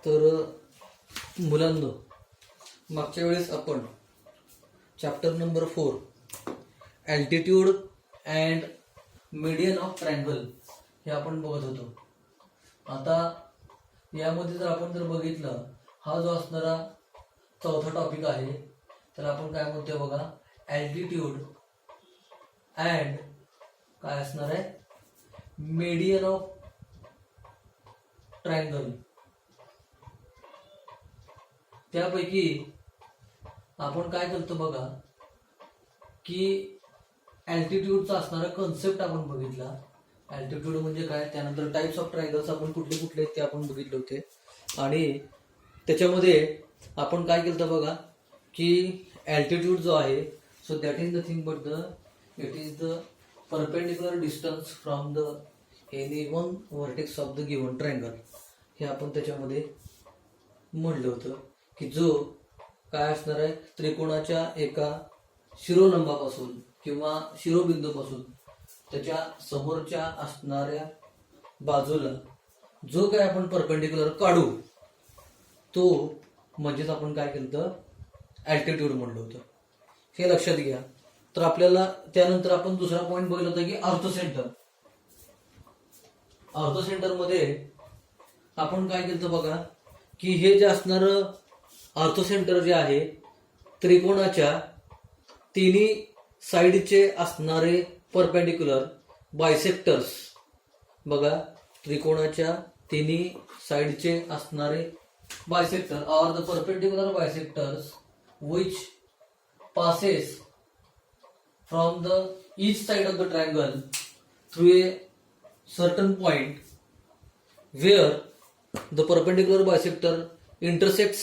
तर मुलांनो, मागच्या वेळेस आपण chapter number 4 altitude and median of triangle हे आपण बघत होतो. आता यामध्ये जर आपण बघितलं, हा जो असणारा चौथा टॉपिक आहे त्याला आपण काय म्हणतोय बघा, अल्टिट्यूड अँड काय असणार आहे, मीडियन ऑफ ट्रायंगल. त्यापैकी आपण काय करतो बघा की अल्टिट्यूडचा असणारा कन्सेप्ट आपण बघितला. अल्टिट्यूड म्हणजे काय, त्यानंतर टाइप्स ऑफ ट्रायंगल्स आपण कुठले कुठले ते आपण बघितले होते. आणि त्याच्यामध्ये आपण काय केलं बघा की अल्टिट्यूड जो आहे, so that is nothing but it is the perpendicular distance from the any one vertex of the given triangle. हे आपण त्याच्यामध्ये म्हणलं होतं की जो काय असणार आहे, त्रिकोणाच्या एका शिरोलंबापासून किंवा शिरोबिंदूपासून त्याच्या समोरच्या असणाऱ्या बाजूला जो काय आपण परपेंडिक्युलर काढू तो म्हणजेच आपण काय केलं, अल्टिट्यूड म्हणलं होतं. हे लक्षात घ्या. तर आपल्याला त्यानंतर आपण दुसरा पॉईंट बघितला होता की ऑर्थोसेंटर. ऑर्थोसेंटर मध्ये आपण काय केलं बघा की हे जे असणार ऑर्थोसेंटर जे आहे, त्रिकोणाच्या तिन्ही साइडचे असणारे परपेंडिक्युलर बायसेक्टर्स. बघा, त्रिकोणाच्या तिन्ही साइडचे असणारे bisector are the perpendicular bisectors which passes from the each side of the triangle through a certain point where the perpendicular bisector intersects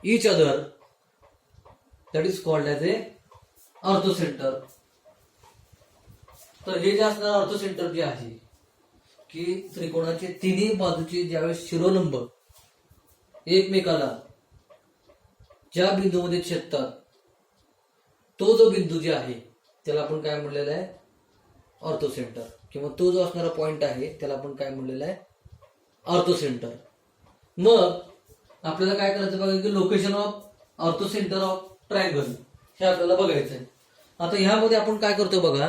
each other, that is called as a orthocenter. तर हे जे असणार ऑर्थोसेंटर जे आहे की त्रिकोणाचे तिन्ही बाजूचे ज्यावेळेस शिरोलंब एकमेकाला ज्या बिंदूमध्ये छेदतात, तो जो बिंदू जे आहे त्याला आपण काय म्हणलेला आहे, ऑर्थोसेंटर. किंवा तो जो असणारा पॉइंट आहे त्याला आपण काय म्हणलेला आहे, ऑर्थोसेंटर. मग आपल्याला काय करायचं बघा की लोकेशन ऑफ ऑर्थोसेंटर ऑफ ट्रायंगल हे आपल्याला बघायचं आहे. आता ह्यामध्ये आपण काय करतो बघा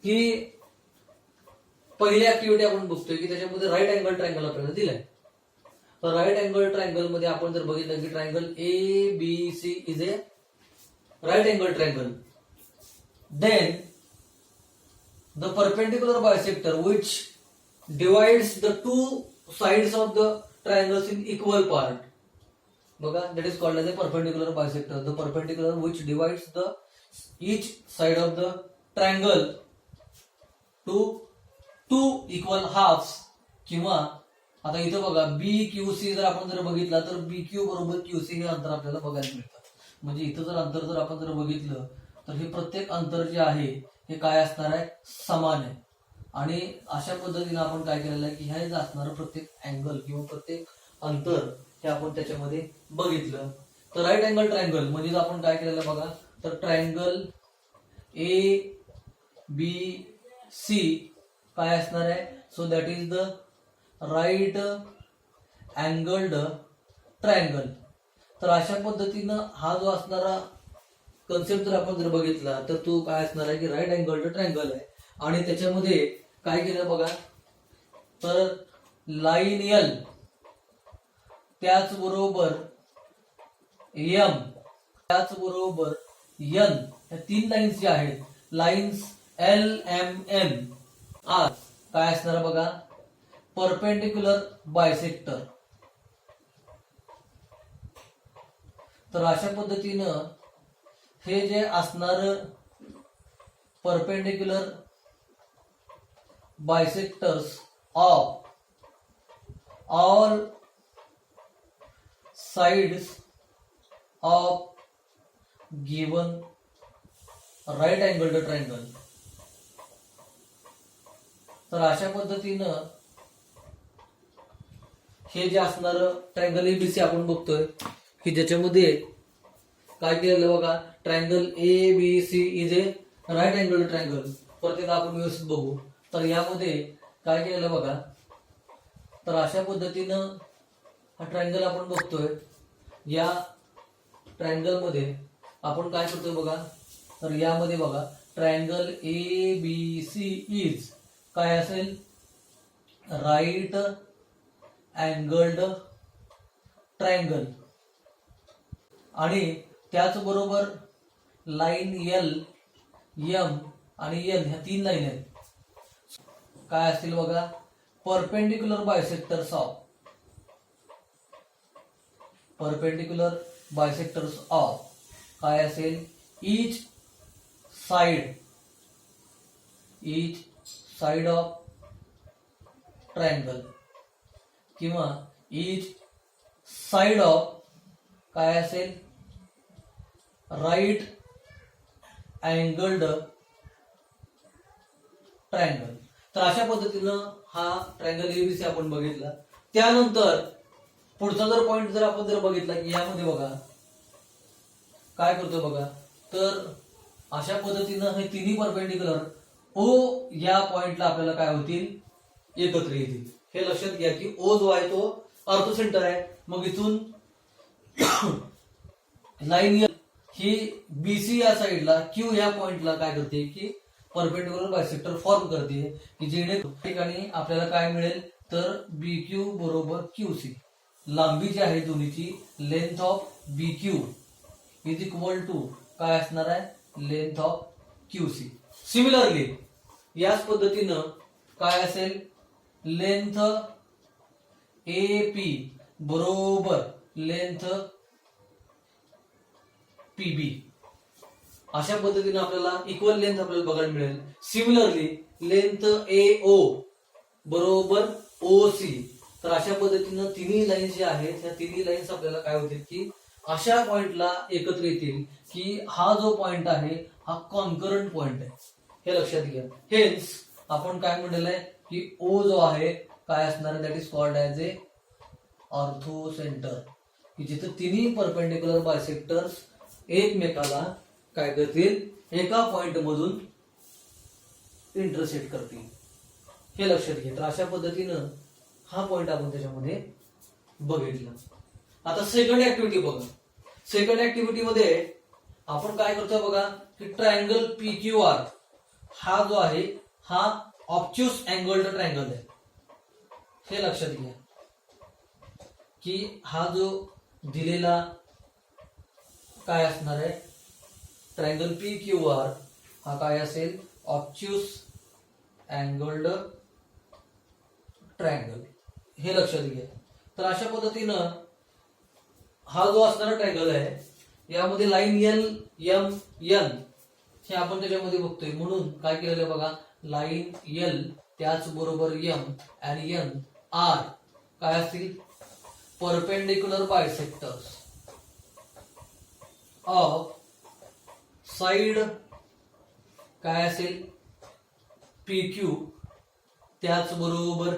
की पहिली ऍक्टिव्हिटी आपण बघतोय की त्याच्यामध्ये राईट अँगल ट्रायंगल आपल्याला दिलाय. तर राईट अँगल ट्रायंगल मध्ये आपण जर बघितलं की triangle ABC is A right angle triangle, then the perpendicular bisector which divides the two sides of the triangles in equal part, बघा, that is called as a perpendicular bisector. The perpendicular which divides the each side of the triangle to two equal halves. किंवा आता इथं बघा BQC जर आपण बघितला तर BQ बरोबर QC हे अंतर आपल्याला बघायला मिळतं. म्हणजे इथं जर अंतर आपण बघितलं तर हे प्रत्येक अंतर जे आहे हे काय असणार आहे, समान आहे. आणि अशा पद्धतीने आपण काय केलेलं आहे की हे जे असणारं प्रत्येक अँगल किंवा प्रत्येक अंतर हे आपण त्याच्यामध्ये बघितलं. तर राईट अँगल ट्रायंगल म्हणजे आपण काय केलेलं बघा, तर ट्रायंगल ABC काय असणार आहे, so that is the right angled triangle. तर अशा पद्धतीनं हा जो असणारा कन्सेप्ट जर आपण बघितला तर तो काय असणार आहे की राईट अँगल्ड ट्रायंगल आहे. आणि त्याच्यामध्ये काय केलं बघा, तर लाईन L त्याचबरोबर M त्याचबरोबर N या तीन लाईन्स ज्या आहेत, लाईन्स LMN आर काय असणार बघा, परपेंडिक्युलर बायसेक्टर. तर अशा पद्धतीनं हे जे असणार perpendicular bisectors of all sides of given right angled triangle. तर अशा पद्धतीनं हे जे असणार ट्रायंगल ABC आपण बघतोय की ज्याच्यामध्ये काय केलेलं बघा, triangle ABC is a right angle triangle. प्रत्येक आपण व्यवस्थित बघू. तर यामध्ये काय केलेलं बघा, तर अशा पद्धतीनं हा ट्रायंगल आपण बघतोय. या ट्रायंगल मध्ये आपण काय करतोय बघा, तर यामध्ये बघा ट्रायंगल ABC इज काय असेल, राईट अँगल्ड ट्रायंगल. आणि त्याचबरोबर लाईन L, M आणि N ह्या 3 लाईन आहेत. काय असतील बघा, परपेंडिक्युलर बायसेक्टर्स ऑफ काय असेल, इच साइड ऑफ ट्रायंगल किंवा इच साइड ऑफ काय असेल, राईट अँगल्ड ट्रायंगल. तर अशा पद्धतीनं हा ट्रायंगल ABC आपण बघितला. त्यानंतर पुढचा जर पॉइंट जर आपण जर बघितला की यामध्ये बघा काय करतो बघा, तर अशा पद्धतीनं हे तिन्ही परपेंडिक्युलर O या पॉइंटला आपल्याला काय होतील, एकत्र येतील. हे लक्षात घ्या की O जो आहे तो ऑर्थोसेंटर आहे. मग इथून लाईन ही BC या साईडला Q या पॉइंटला काय करते की परपेंडिक्युलर बायसेक्टर फॉर्म करते, की जेणे ठिकाणी आपल्याला काय मिळेल, तर BQ बरोबर QC. लांबी जी आहे दोन्हीची, length of BQ is equal to काय असणार आहे, लेंथ ऑफ QC. सिमिलरली याच पद्धतीनं काय असेल, लेंथ AP बरोबर लेंथ PB. अशा पद्धतीने आपल्याला इक्वल लेंथ आपल्याला बघायला मिळेल. सिमिलरली लेंथ AO बरोबर OC. तर अशा पद्धतीनं तिन्ही लाईन्स जे आहेत त्या तिन्ही लाईन्स आपल्याला काय होतील की अशा पॉइंटला एकत्र येतील की हा जो पॉइंट आहे हा कॉन्करंट पॉइंट आहे. हे लक्षात घ्या. हेच आपण काय म्हटलेलं आहे की O जो आहे काय असणार आहे, that is called as a ऑर्थोसेंटर, की जिथे तिन्ही परपेंडिक्युलर बायसेक्टर्स एकमेकाला काय करतील, एका पॉइंट मधून इंटरसेक्ट करतील. हे लक्षात घ्या. तर अशा पद्धतीनं हा पॉइंट आपण त्याच्यामध्ये बघितला. आता सेकंड ऍक्टिव्हिटी बघा. सेकंड ऍक्टिव्हिटी मध्ये आपण काय करतोय बघा, की ट्रायंगल PQR हा जो आहे हा ऑब्च्युस अँगल्ड ट्रायंगल आहे. हे लक्षात घ्या की हा जो दिलेला काय असणार आहे, ट्रायंगल PQR हा काय असेल, ऑब्च्युस अँगल्ड ट्रायंगल. हे लक्षात घ्या. तर अशा पद्धतीनं हा जो असणारा ट्रायंगल आहे यामध्ये लाईन L, M, N हे आपण त्याच्यामध्ये बघतोय. म्हणून काय केलेलं आहे बघा, लाईन L त्याचबरोबर M आणि N R काय असतील, परपेंडिक्युलर बायसेक्टर्स ऑफ साइड काय असेल, PQ त्याचबरोबर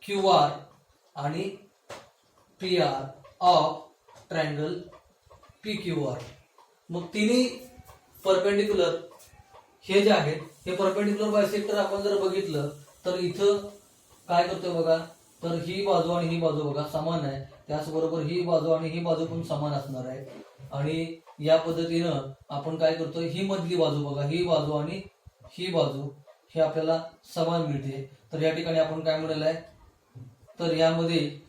QR आणि PR ऑफ ट्रायंगल PQR. मग तिन्ही परपेंडिक्युलर हे जे आहेत हे परपेंडिक्युलर बायसेक्टर आपण जर बघितलं तर इथं काय करतोय बघा, तर ही बाजू आणि ही बाजू बघा समान आहे. त्याचबरोबर ही बाजू आणि ही बाजू पण समान असणार आहे. आणि या पद्धतीनं आपण काय करतोय, ही मधली बाजू बघा, ही बाजू आणि ही बाजू हे आपल्याला समान मिळते. तर या ठिकाणी आपण काय म्हणाल आहे, तर यामध्ये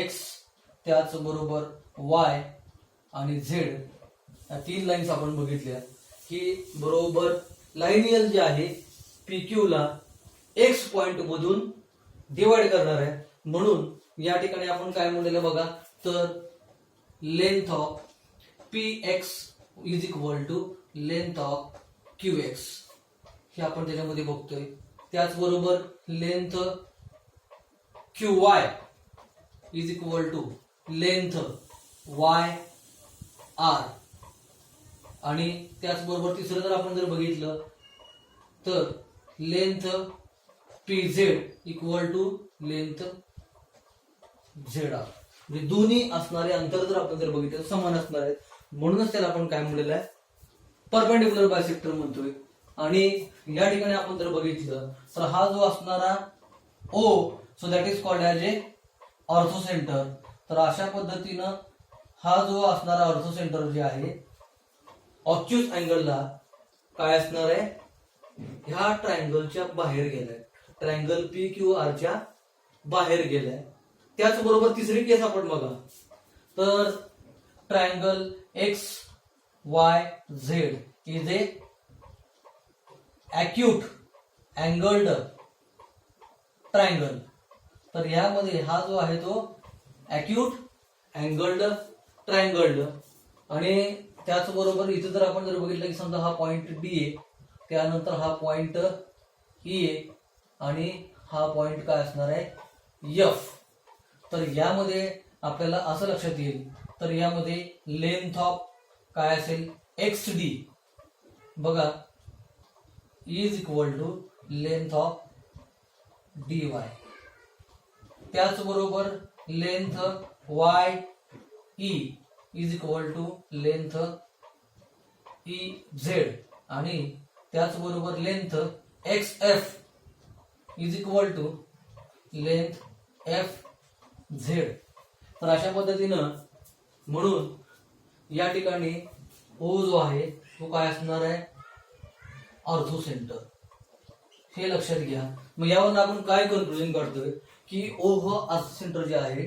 X त्याचबरोबर Y आणि Z या 3 लाईन्स आपण बघितल्या की बरोबर लाईन L जी आहे PQ ला X पॉइंट मधून डिवाइड करणार आहे. म्हणून या ठिकाणी आपण काय म्हणलेलं बघा, तर length of PX is equal to length of QX हे आपण त्याच्यामध्ये बघतोय. त्याचबरोबर length QY is equal to length YR. आणि त्याचबरोबर तिसरं जर आपण जर बघितलं तर length PZ equal to length ZR. म्हणजे दोन्ही असणारे अंतर जर आपण जर बघितलं समान असणार आहेत. म्हणूनच त्याला आपण काय म्हणलेलं आहे, परपेंडिक्युलर बायसेक्टर म्हणतोय. आणि या ठिकाणी आपण जर बघितलं तर हा जो असणारा O, so that is called as A ortho centre. तर अशा पद्धतीनं हा जो असणारा ऑर्थो सेंटर जे आहे ऑब्च्युस अँगलला काय असणार आहे, ह्या ट्रायंगलच्या बाहेर गेलाय, ट्रायंगल पी क्यू आरच्या बाहेर गेलाय. त्याचबरोबर तिसरी केस आपण बघा, तर triangle X Y Z is a acute angled triangle. तर यामध्ये हा जो आहे तो अॅक्यूट अँगल्ड ट्रायंगल. आणि त्याचबरोबर इथे जर आपण जर बघितलं की समजा हा पॉइंट डी आहे, त्यानंतर हा पॉइंट ई आहे आणि हा पॉइंट काय असणार आहे एफ. तर यामध्ये आपल्याला असं लक्षात येईल, तर यामध्ये लेंथ ऑफ काय असेल एक्स डी बघा is equal to length of D Y. त्याचबरोबर length Y E is equal to length E Z आणि त्याचबरोबर length X F is equal to length F Z. तर अशा पद्धतीनं म्हणून या ठिकाणी ओ जो आहे तो काय असणार आहे ऑर्थो सेंटर, हे लक्षात घ्या. मग यावरून आपण काय कन्क्लुजन काढतोय की ओ हा ऑर्थो सेंटर जे आहे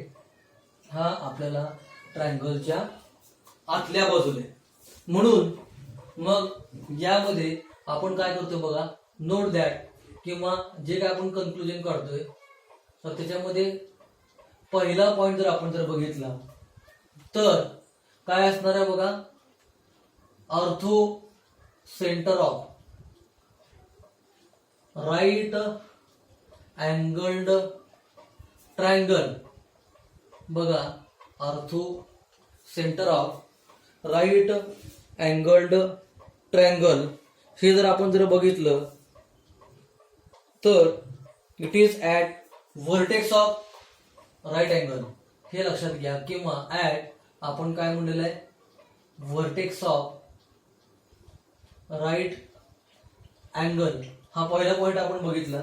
हा आपल्याला ट्रायंगलच्या आतल्या बाजूला आहे. म्हणून मग यामध्ये आपण काय करतोय बघा, नोट दॅट किंवा जे काय आपण कन्क्लुजन काढतोय तर त्याच्यामध्ये पहिला पॉइंट जर आपण जर बघितला तर काय असणार आहे बघा, orthocentre of right angled triangle. बघा orthocentre of right angled triangle हे जर आपण जर बघितलं तर it is at vertex of right angle, हे लक्षात घ्या. किंवा ऍट आपण काय म्हणलेलं आहे व्हर्टेक्स ऑफ राईट अँगल. हा पहिला पॉइंट आपण बघितला.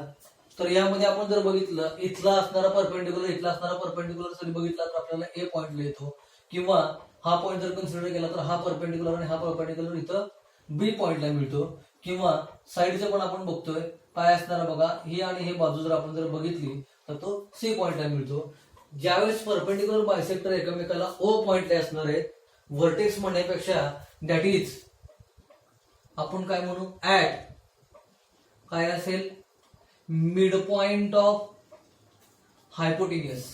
तर यामध्ये आपण जर बघितलं इथला असणारा परपेंडिक्युलर इथला असणारा परपेंडिक्युलर जरी बघितला तर आपल्याला ए पॉइंटला येतो. किंवा हा पॉइंट जर कन्सिडर केला तर हा परपेंडिक्युलर आणि हा परपेंडिक्युलर इथं बी पॉइंटला मिळतो. किंवा साईडचं पण आपण बघतोय काय असणार बघा, ही आणि ही बाजू जर आपण जर बघितली तर तो सी पॉइंटला मिळतो. ज्यावेळेस परपेंडिक्युलर बायसेक्टर एकमेकाला ओ पॉइंटला असणार आहे, व्हर्टेक्स म्हणण्यापेक्षा दॅट इज आपण काय म्हणू ऍट काय असेल मिड पॉइंट ऑफ हायपोटेन्युस.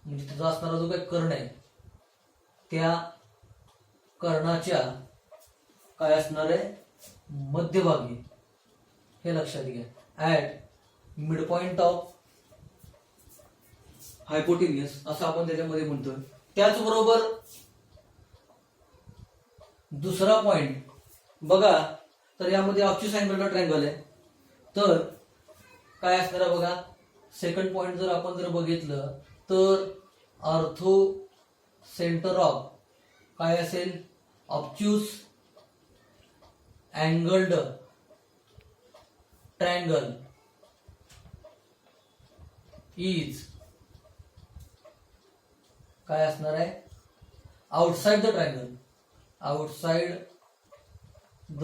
म्हणजे तिथं असणारा जो काही कर्ण आहे त्या कर्णाच्या काय असणार आहे मध्यभागी, हे लक्षात घ्या. ऍट मिड पॉइंट ऑफ हायपोटेन्युस असं आपण त्याच्यामध्ये म्हणतोय. त्याचबरोबर दुसरा पॉइंट बघा, तर यामध्ये ऑब्च्युस अँगल ट्रायंगल आहे. तर काय असणार आहे बघा, सेकंड पॉइंट जर आपण जर बघितलं तर ऑर्थो सेंटर ऑफ काय असेल ऑब्च्युस अँगल्ड ट्रायंगल इज काय असणार आहे outside the triangle, outside the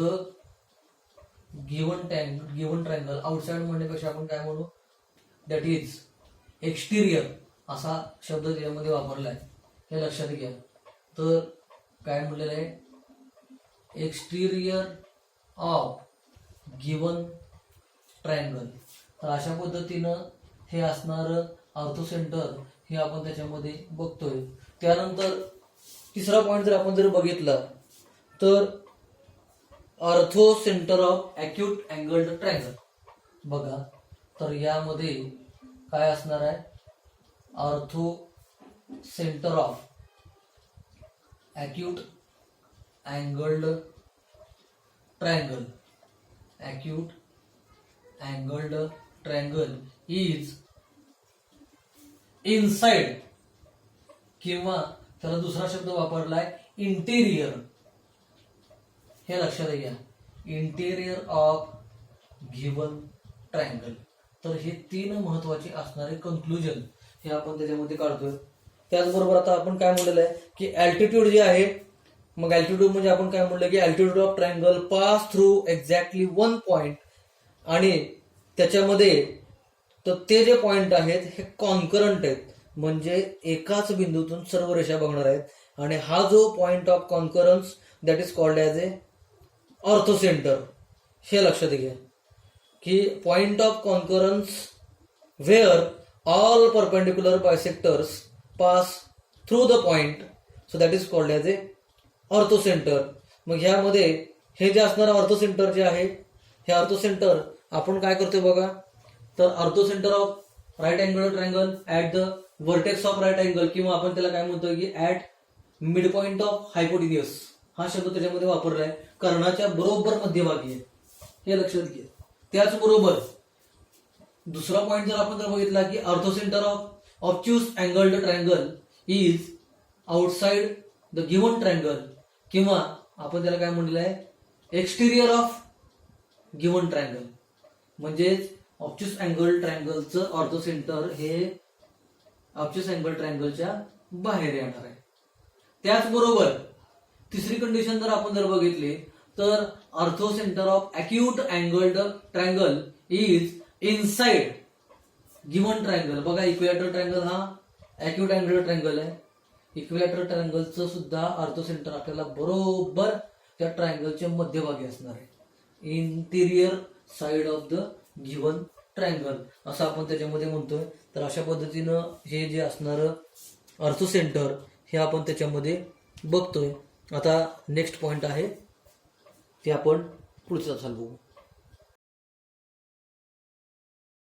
given triangle. Outside म्हणण्यापेक्षा आपण काय म्हणू दॅट इज एक्सटिरियर असा शब्द त्यामध्ये वापरला आहे, हे लक्षात घ्या. तर काय म्हणलेलं आहे एक्सटिरियर ऑफ गिवन ट्रायंगल. तर अशा पद्धतीनं हे असणारं ऑर्थो सेंटर हे आपण त्याच्यामध्ये बघतोय. त्यानंतर तिसरा पॉइंट जर आपण जर बघितला तर orthocentre of acute angled triangle. बघा तर यामध्ये काय असणार आहे orthocentre of acute angled triangle, acute angled triangle is inside किंवा त्याला दुसरा शब्द वापरलाय इंटेरियर, हे लक्षात घ्या इंटेरियर ऑफ गिवन ट्रायंगल. तर हे 3 महत्वाचे असणारे कन्क्लुजन हे आपण त्याच्यामध्ये काढतोय. त्याचबरोबर आता आपण काय म्हणलेलं आहे की अल्टिट्यूड जे आहे, मग अल्टिट्यूड म्हणजे आपण काय म्हणलं की altitude of triangle pass through exactly 1 point, आणि त्याच्यामध्ये तर ते जे पॉइंट आहेत हे कॉन्करंट आहेत, म्हणजे एकाच बिंदूतून सर्व रेषा बघणार आहेत. आणि हा जो point of concurrence that is called as a orthocentre. हे लक्षात घ्या की point of concurrence where all perpendicular bisectors pass through the point, so that is called as a orthocentre. मग ह्यामध्ये हे जे असणारं ऑर्थोसेंटर जे आहे, हे ऑर्थोसेंटर आपण काय करतोय बघा, तर orthocentre of right angle triangle at the vertex of right angle, किंवा आपण त्याला काय म्हणतोय की at mid point of hypotenuse, हा शब्द त्याच्यामध्ये वापरला आहे. कर्णाच्या बरोबर मध्यभागी आहे, हे लक्षात घ्या. त्याचबरोबर दुसरा पॉइंट जर आपण बघितला की orthocentre of obtuse angled triangle is outside the given triangle, किंवा आपण त्याला काय म्हणलेलं आहे एक्सटिरियर ऑफ गिव्हन ट्रायंगल. म्हणजेच ऑब्च्युस अँगल ट्रायंगलचं ऑर्थोसेंटर हे ऑब्च्युस अँगल ट्रायंगलच्या बाहेर येणार आहे. त्याचबरोबर तिसरी कंडिशन जर आपण बघितली तर orthocentre of acute angled triangle is inside given triangle. बघा, इक्विलॅटरल ट्रायंगल हा अक्यूट अँगल्ड ट्रायंगल आहे. इक्विलॅटरल ट्रायंगलचं सुद्धा ऑर्थोसेंटर आपल्याला बरोबर त्या ट्रायंगलच्या मध्यभागी असणार आहे, interior side of the given triangle असं आपण त्याच्यामध्ये म्हणतोय. तर अशा पद्धतीनं हे जे असणारं ऑर्थोसेंटर हे आपण त्याच्यामध्ये बघतोय. आता नेक्स्ट पॉइंट आहे ते आपण पुढचा चालू बघू.